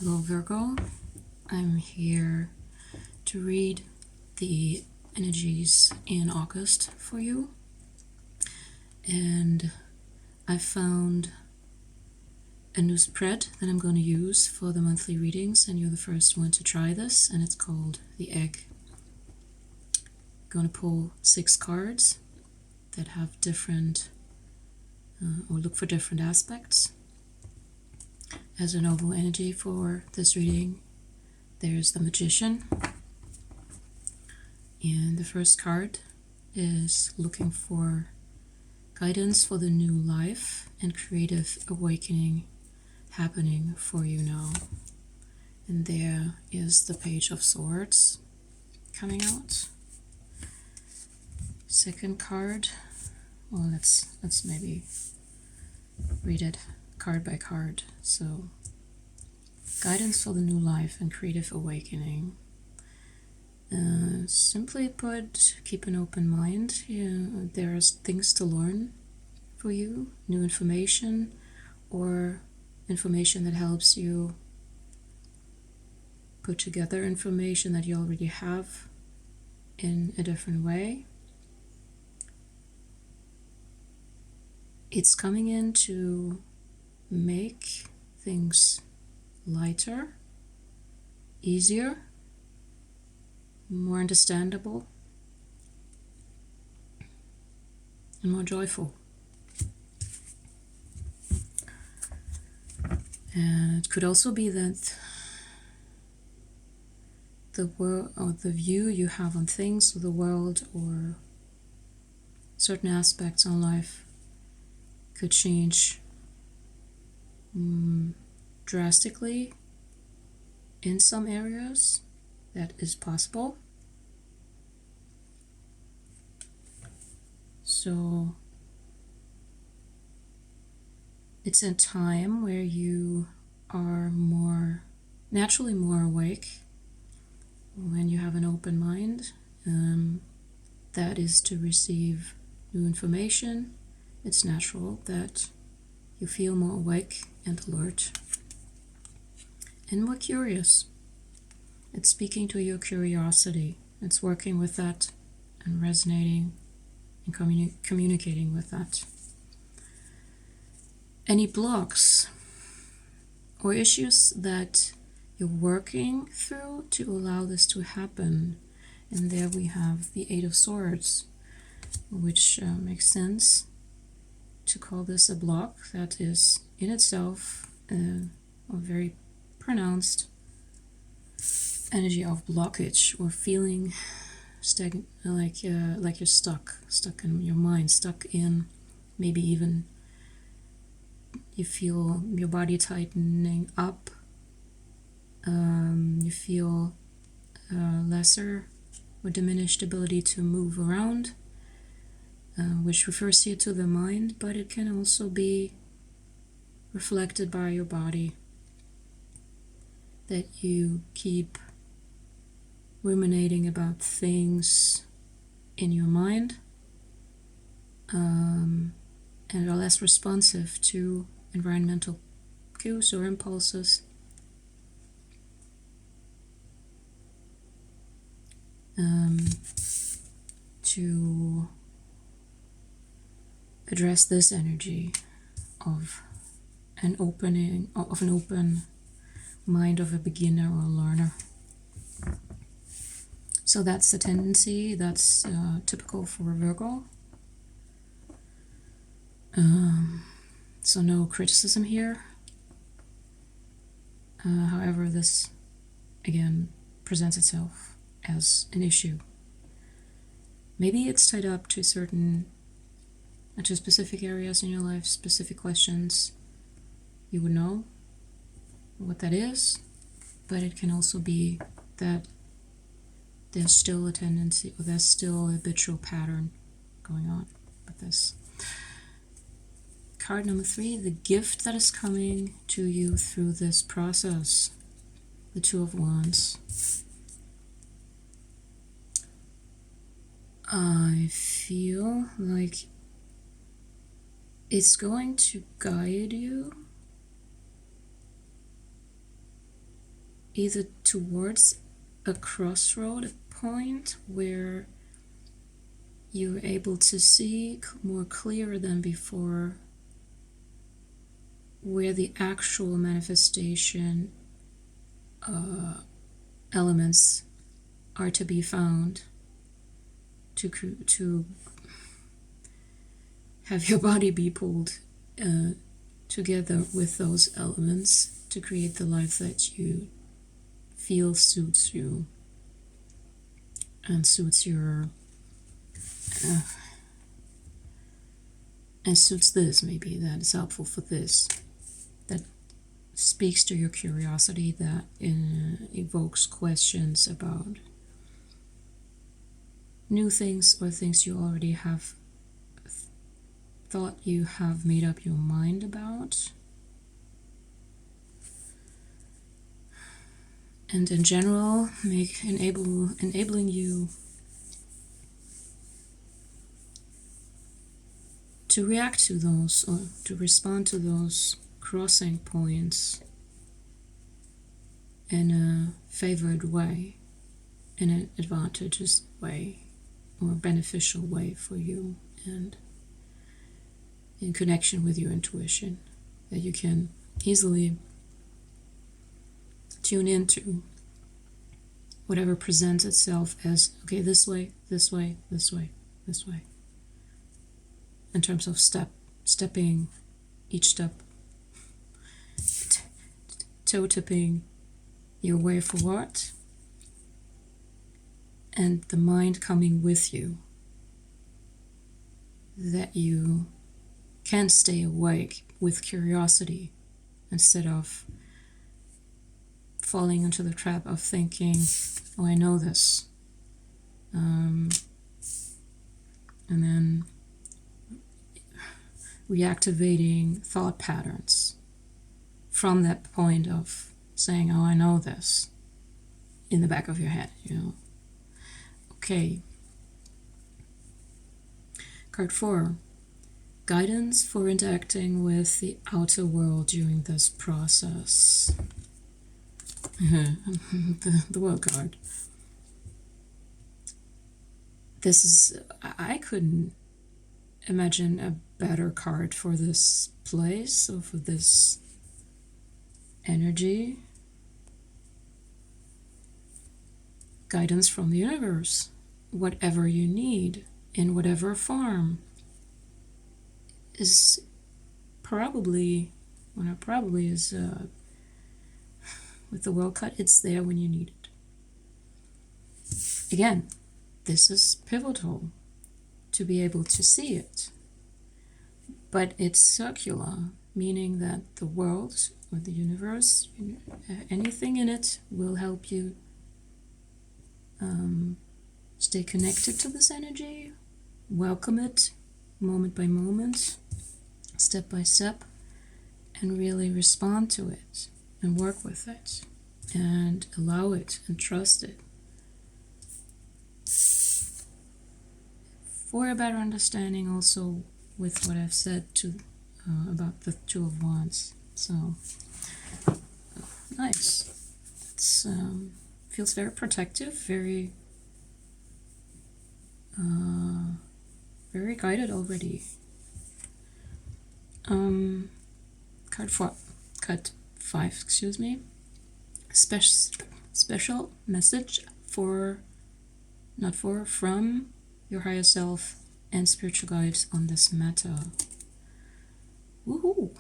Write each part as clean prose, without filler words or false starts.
Hello Virgo, I'm here to read the energies in August for you, and I found a new spread that I'm going to use for the monthly readings, and you're the first one to try this, and it's called the Egg. I'm going to pull 6 cards that have different or look for different aspects. As a noble energy for this reading, there's the Magician, and the first card is looking for guidance for the new life and creative awakening happening for you now. And there is the Page of Swords coming out. Second card, well, let's maybe read it card by card. So, guidance for the new life and creative awakening. Simply put, keep an open mind. There's things to learn for you, new information, or information that helps you put together information that you already have in a different way. It's coming in to make things lighter, easier, more understandable, and more joyful. And it could also be that the world or the view you have on things, or the world, or certain aspects on life could change drastically in some areas. That is possible. So it's a time where you are naturally more awake when you have an open mind. That is to receive new information. It's natural that you feel more awake and alert and more curious. It's speaking to your curiosity. It's working with that and resonating and communicating with that. Any blocks or issues that you're working through to allow this to happen. And there we have the 8 of Swords, which makes sense to call this a block that is in itself a very pronounced energy of blockage, or feeling stagnant, like you're stuck in your mind, stuck in, maybe even you feel your body tightening up. You feel lesser or diminished ability to move around, which refers here to the mind, but it can also be reflected by your body, that you keep ruminating about things in your mind and are less responsive to environmental cues or impulses. To address this energy of an open mind of a beginner or a learner. So that's the tendency that's typical for Virgo. So no criticism here. However, this again presents itself as an issue. Maybe it's tied up to specific areas in your life, specific questions. You would know what that is, but it can also be that there's still a tendency, or there's still a habitual pattern going on with this. Card number 3, the gift that is coming to you through this process, the 2 of Wands. I feel like it's going to guide you either towards a crossroad, a point where you're able to see more clear than before where the actual manifestation elements are to be found, to have your body be pulled together with those elements to create the life that you feel suits you and suits your and suits this, maybe that is helpful for this, that speaks to your curiosity, that evokes questions about new things or things you already have thought you have made up your mind about. And in general, enabling you to react to those or to respond to those crossing points in a favored way, in an advantageous way, or beneficial way for you, and in connection with your intuition, that you can easily tune into whatever presents itself as, okay, this way, this way, this way, this way. In terms of stepping each step, toe tipping your way forward, and the mind coming with you, that you can stay awake with curiosity instead of falling into the trap of thinking, oh, I know this, and then reactivating thought patterns from that point of saying, oh, I know this, in the back of your head, you know. Okay. Card 4. Guidance for interacting with the outer world during this process. the World card. This is, I couldn't imagine a better card for this place or for this energy. Guidance from the universe. Whatever you need, in whatever form, is probably, well, not probably, is, with the World card, it's there when you need it. Again, this is pivotal to be able to see it. But it's circular, meaning that the world or the universe, anything in it, will help you stay connected to this energy, welcome it moment by moment, step by step, and really respond to it and work with it and allow it and trust it for a better understanding also with what I've said to about the Two of Wands. So nice. It's feels very protective, very very guided already. Card 5, excuse me. Special message from your higher self and spiritual guides on this matter. Woohoo!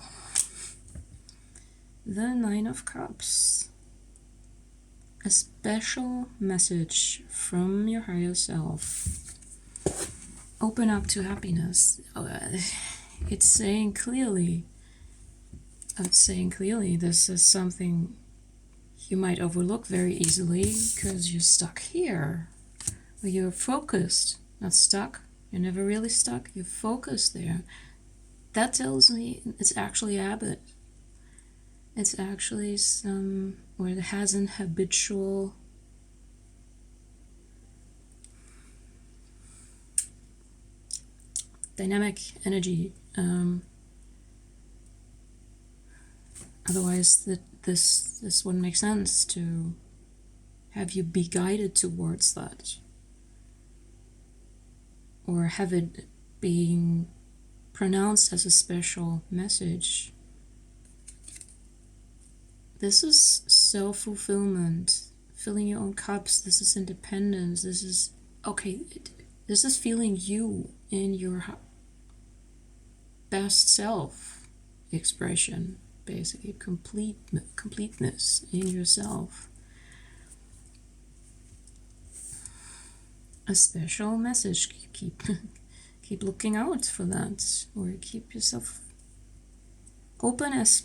The 9 of Cups. A special message from your higher self. Open up to happiness. It's saying clearly, this is something you might overlook very easily because you're stuck here. Or you're focused, not stuck. You're never really stuck. You're focused there. That tells me it's actually habit. It's actually or it has an habitual dynamic energy. Otherwise, the this wouldn't make sense to have you be guided towards that, or have it being pronounced as a special message. This is self-fulfillment, filling your own cups. This is independence. This is, okay, this is feeling you in your best self expression, basically completeness in yourself. A special message. Keep looking out for that, or keep yourself open, as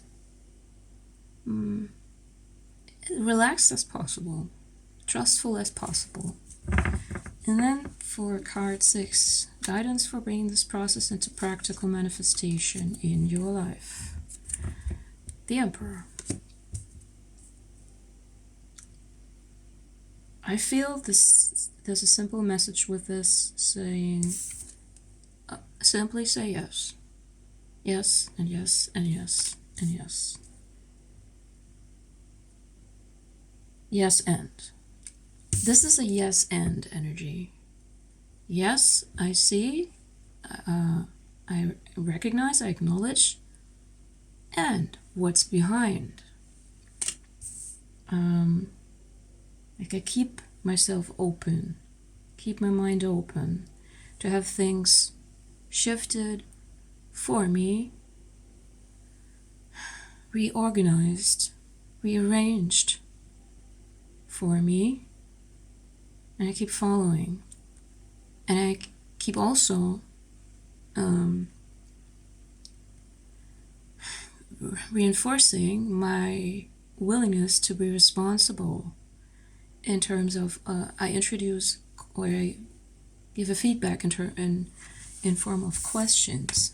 relaxed as possible, trustful as possible. And then for card 6, guidance for bringing this process into practical manifestation in your life. The Emperor. I feel there's a simple message with this, saying, simply say yes. Yes, and yes, and yes, and yes. Yes, and. This is a yes and energy. Yes, I see, I recognize, I acknowledge, and what's behind. Like I keep myself open, keep my mind open to have things shifted for me, reorganized, rearranged for me, and I keep following. And I keep also reinforcing my willingness to be responsible in terms of I introduce, or I give a feedback in form of questions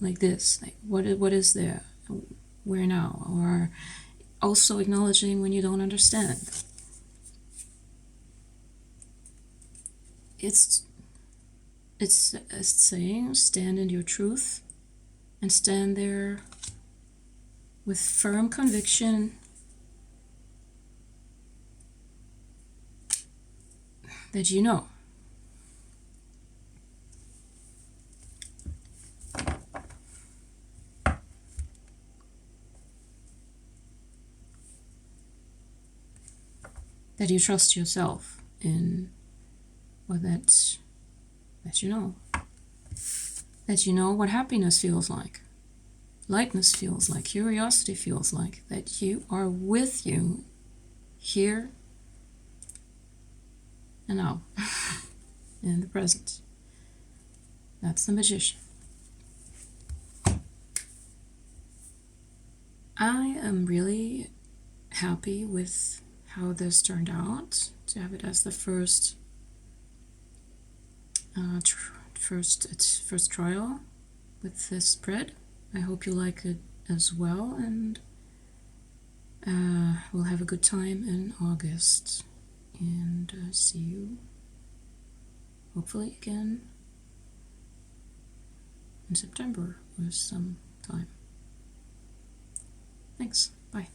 like this, like what is there, where now, or also acknowledging when you don't understand. It's saying stand in your truth and stand there with firm conviction that you know. That you trust yourself in, or that you know. That you know what happiness feels like, lightness feels like, curiosity feels like, that you are with you here and now, in the present. That's the Magician. I am really happy with how this turned out, to have it as the first trial with this spread. I hope you like it as well, and we'll have a good time in August, and see you hopefully again in September or some time. Thanks. Bye.